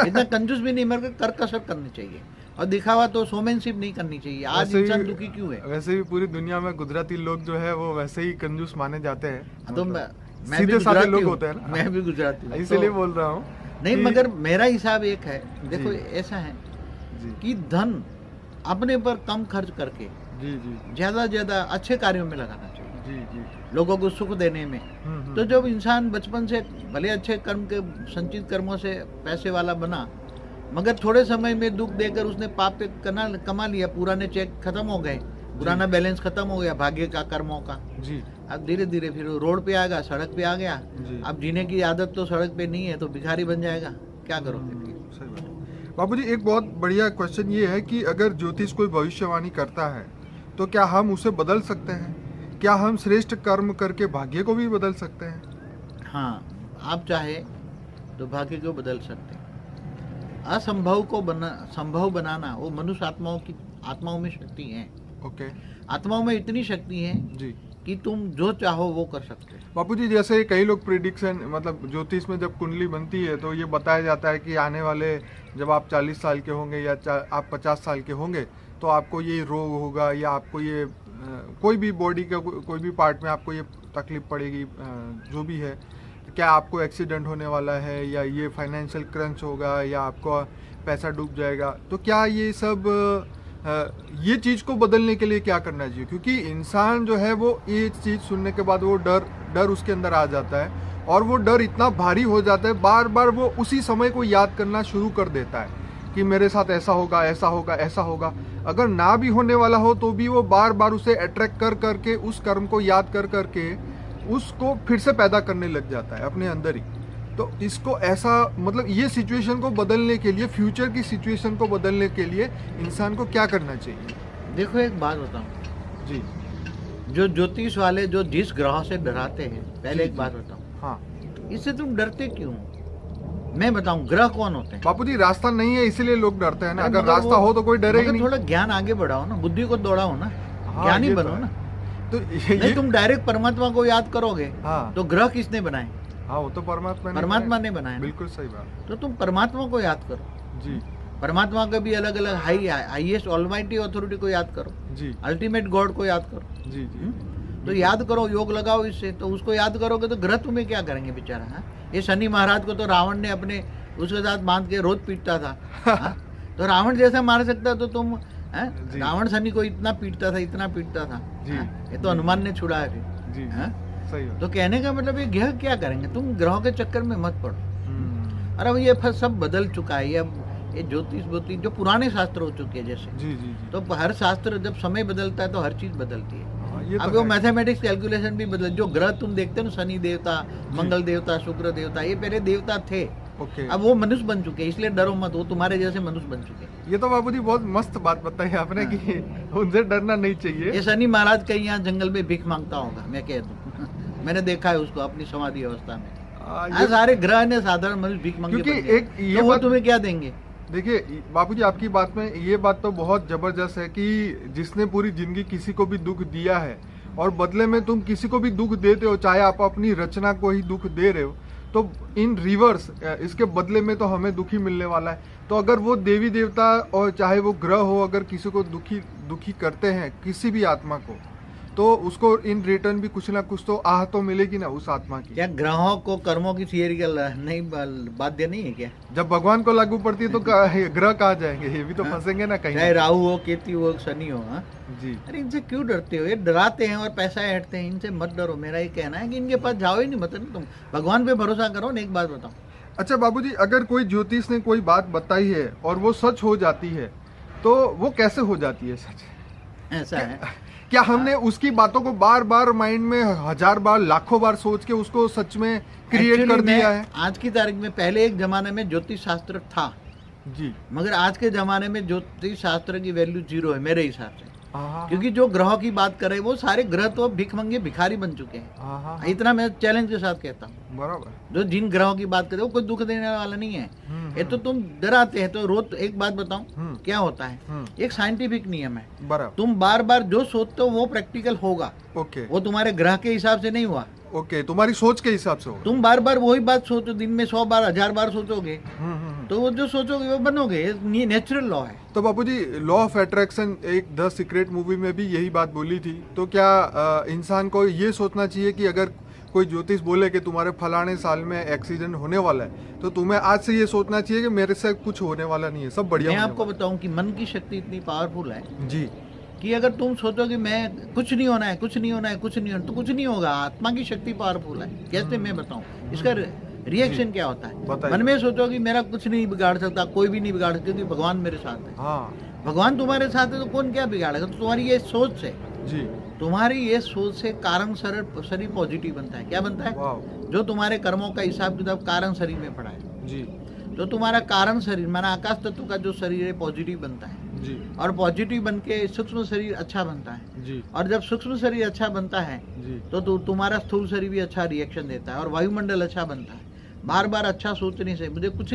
इतना कंजूस भी नहीं, मेरे को कर कसर करनी चाहिए और दिखावा तो शोमैनशिप नहीं करनी चाहिए। आज इंसान दुखी क्यों है? वैसे भी पूरी दुनिया में गुजराती लोग जो है वो वैसे ही कंजूस माने जाते हैं। तो मैं भी सीधे साधे गुजराती लोग हूँ, होते हैं ना, मैं भी गुजराती हूँ, इसीलिए तो बोल रहा हूँ। नहीं, कि- मगर मेरा हिसाब एक है, देखो जी। ऐसा है जी कि धन अपने पर कम खर्च करके जी जी ज्यादा ज्यादा अच्छे कार्यों में लगाना चाहिए, जी जी। लोगों को सुख देने में। हम्म। तो जब इंसान बचपन से भले अच्छे कर्म के संचित कर्मों से पैसे वाला बना, मगर थोड़े समय में दुख देकर उसने पाप पे कमा लिया, पुराने चेक खत्म हो गए, पुराना बैलेंस खत्म हो गया भाग्य का, कर्मों का। जी अब धीरे धीरे फिर वो रोड पे आएगा, सड़क पे आ गया। जी। अब जीने की आदत तो सड़क पे नहीं है, तो भिखारी बन जाएगा, क्या करोगे फिर? सही बात है। बाबूजी एक बहुत बढ़िया क्वेश्चन ये है कि अगर ज्योतिष कोई भविष्यवाणी करता है तो क्या हम उसे बदल सकते हैं? क्या हम श्रेष्ठ कर्म करके भाग्य को भी बदल सकते हैं? हाँ, आप चाहे तो भाग्य को बदल सकते हैं। असंभव को संभव बनाना वो मनुष्य आत्माओं में शक्ति है। ओके आत्माओं में इतनी शक्ति है जी। कि तुम जो चाहो वो कर सकते हो। बापूजी जैसे कई लोग प्रिडिक्शन, मतलब ज्योतिष में जब कुंडली बनती है तो ये बताया जाता है कि आने वाले जब आप 40 साल के होंगे या आप 50 साल के होंगे तो आपको ये रोग होगा, या आपको ये कोई भी बॉडी का कोई भी पार्ट में आपको ये तकलीफ पड़ेगी, जो भी है। क्या आपको एक्सीडेंट होने वाला है, या ये फाइनेंशियल क्रंच होगा, या आपको पैसा डूब जाएगा। तो क्या ये सब ये चीज़ को बदलने के लिए क्या करना चाहिए? क्योंकि इंसान जो है वो ये चीज़ सुनने के बाद वो डर उसके अंदर आ जाता है, और वो डर इतना भारी हो जाता है, बार बार वो उसी समय को याद करना शुरू कर देता है कि मेरे साथ ऐसा होगा, ऐसा होगा, ऐसा होगा। अगर ना भी होने वाला हो तो भी वो बार बार उसे अट्रैक्ट कर करके, उस कर्म को याद कर करके उसको फिर से पैदा करने लग जाता है अपने अंदर ही। तो इसको ऐसा, मतलब ये सिचुएशन को बदलने के लिए, फ्यूचर की सिचुएशन को बदलने के लिए इंसान को क्या करना चाहिए? देखो एक बात बताऊं, जी जो ज्योतिष वाले जो जिस ग्रह से डराते हैं, पहले जी, एक बात जी। बताऊं, हाँ इससे तुम डरते क्यों? मैं बताऊं ग्रह कौन होते हैं? बापूजी, रास्ता नहीं है इसीलिए लोग डरते हैं ना। अरे अगर मगर रास्ता वो- हो तो कोई डरे ही मगर नहीं। थोड़ा ज्ञान आगे बढ़ाओ ना, बुद्धि को दौड़ाओ ना, हाँ, ज्ञानी ये तो बनो है। ना। तो नहीं तुम डायरेक्ट परमात्मा को याद करोगे हाँ तो ग्रह किसने बनाए? हाँ, वो तो परमात्मा ने बनाए ना। बिल्कुल सही बात। तो तुम परमात्मा को याद करो। जी परमात्मा के भी अलग अलग हाईएस्ट ऑलमाइटी अथॉरिटी को याद करो, जी अल्टीमेट गॉड को याद करो। जी जी तो याद करो, योग लगाओ इससे, तो उसको याद करोगे तो ग्रह तुम्हें क्या करेंगे बेचारा। हाँ? ये शनि महाराज को तो रावण ने अपने उसके साथ बांध के रोज पीटता था। हाँ? तो रावण जैसा मार सकता तो तुम जी। रावण शनि को इतना पीटता था। जी। हाँ? ये तो हनुमान ने छुड़ाया फिर। जी हाँ? सही बात। तो कहने का मतलब ये ग्रह क्या करेंगे, तुम ग्रहों के चक्कर में मत पड़ो। और अब ये सब बदल चुका है, ये ज्योतिष जो पुराने शास्त्र हो चुके हैं जैसे, जी जी जी। तो हर शास्त्र जब समय बदलता है तो हर चीज बदलती है। हाँ, ये तो अब वो है। मैथमेटिक्स कैलकुलेशन भी बदल, जो ग्रह तुम देखते हो ना, शनि देवता, मंगल देवता, शुक्र देवता, ये पहले देवता थे। ओके। अब वो मनुष्य बन चुके हैं, इसलिए डरो मत, वो तुम्हारे जैसे मनुष्य बन चुके हैं। ये तो बाबूजी बहुत मस्त बात बताई आपने कि उनसे डरना नहीं चाहिए। ये शनि महाराज कहीं यहाँ जंगल में भीख मांगता होगा, मैं कह दूं। मैंने देखा है उसको अपनी समाधि अवस्था में। ये सारे ग्रह ने साधारण मनुष्य भीख मांगे क्योंकि बन गए। एक ये तो वो बात- तुम्हें क्या देंगे? देखिए बापूजी, आपकी बात में ये बात तो बहुत जबरदस्त है कि जिसने पूरी जिंदगी किसी को भी दुख दिया है और बदले में तुम किसी को भी दुख देते हो, चाहे आप अपनी रचना को ही दुख दे रहे हो, तो इन रिवर्स इसके बदले में तो हमें दुखी मिलने वाला है। तो अगर वो देवी देवता और चाहे वो ग्रह हो, अगर किसी को दुखी करते हैं, किसी भी आत्मा को, तो उसको इन रिटर्न भी कुछ ना कुछ तो आह तो मिलेगी ना उस आत्मा की। क्या ग्रहों को कर्मों की थियरी का नहीं बाध्य नहीं है क्या? जब भगवान को लागू पड़ती है तो ग्रह कहाँ जाएंगे? ये भी तो फंसेंगे ना कहीं। चाहे राहु हो, केतु हो, शनि हो। हाँ? जी अरे इनसे क्यों डरते हो? ये डराते हैं और पैसा ऐंठते हैं, इनसे मत डरो। मेरा ये कहना है कि इनके पास जाओ ही नहीं, मतलब तुम भगवान पे भरोसा करो ना। एक बात बताओ, अच्छा बाबूजी, अगर कोई ज्योतिष ने कोई बात बताई है और वो सच हो जाती है तो वो कैसे हो जाती है सच? ऐसा है। क्या हमने उसकी बातों को बार बार माइंड में 1000 बार, लाखों बार सोच के उसको सच में क्रिएट Actually, कर दिया है? आज की तारीख में, पहले एक जमाने में ज्योतिष शास्त्र था, जी मगर आज के जमाने में ज्योतिष शास्त्र की वैल्यू 0 है मेरे हिसाब से। हाँ क्योंकि जो ग्रहों की बात कर रहे हैं वो सारे ग्रह तो अब भिखमंगे भिखारी बन चुके हैं। हाँ, इतना मैं चैलेंज के साथ कहता हूँ। बराबर। जो जिन ग्रहों की बात कर रहे हो कोई दुख देने वाला नहीं है। ये तो तुम डराते हैं। तो रोज एक बात बताऊं क्या होता है, एक साइंटिफिक नियम है, बराबर। तुम बार बार जो सोचते हो वो प्रैक्टिकल होगा। ओके वो तुम्हारे ग्रह के हिसाब से नहीं हुआ, ओके, तुम्हारी सोच के हिसाब से होगा। तुम बार बार वही बात सोचो, दिन में 100 बार 1000 बार सोचोगे हम्म। तो वो जो सोचोगे वो बनोगे, ये नेचुरल लॉ है। तो बापूजी, लॉ ऑफ अट्रैक्शन एक द सीक्रेट मूवी में भी यही बात बोली थी, तो क्या इंसान को ये सोचना चाहिए कि अगर कोई ज्योतिष बोले कि तुम्हारे फलाने साल में एक्सीडेंट होने वाला है, तो तुम्हें आज से ये सोचना चाहिए कि मेरे से कुछ होने वाला नहीं है, सब बढ़िया मैं होने आपको वाला बताऊं कि मन की शक्ति इतनी पावरफुल है है। जी कि अगर तुम सोचो कि मैं कुछ नहीं होना है, कुछ नहीं होना है, कुछ नहीं होना, तो कुछ नहीं होगा। आत्मा की शक्ति पावरफुल है। कैसे मैं बताऊं इसका रिएक्शन क्या होता है? बताइए। मन में सोचो कि मेरा कुछ नहीं बिगाड़ सकता, कोई भी नहीं बिगाड़ सकता, क्योंकि भगवान मेरे साथ है। हाँ भगवान तुम्हारे साथ है तो कौन क्या बिगाड़ेगा? तो तुम्हारी ये सोच से, जी, तुम्हारी ये सोच से कारण शरीर पॉजिटिव बनता है। क्या बनता है? वाह जो तुम्हारे कर्मों का हिसाब किताब कारण शरीर में पड़ा है, जी तो तुम्हारा कारण शरीर माना आकाश तत्व का जो शरीर है पॉजिटिव बनता है, जी और पॉजिटिव बन के सूक्ष्म शरीर अच्छा बनता है। जी और जब सूक्ष्म शरीर अच्छा बनता है जी तो तुम्हारा स्थूल शरीर भी अच्छा रिएक्शन देता है और वायुमंडल अच्छा बनता है। बार बार अच्छा सोचने से मुझे कुछ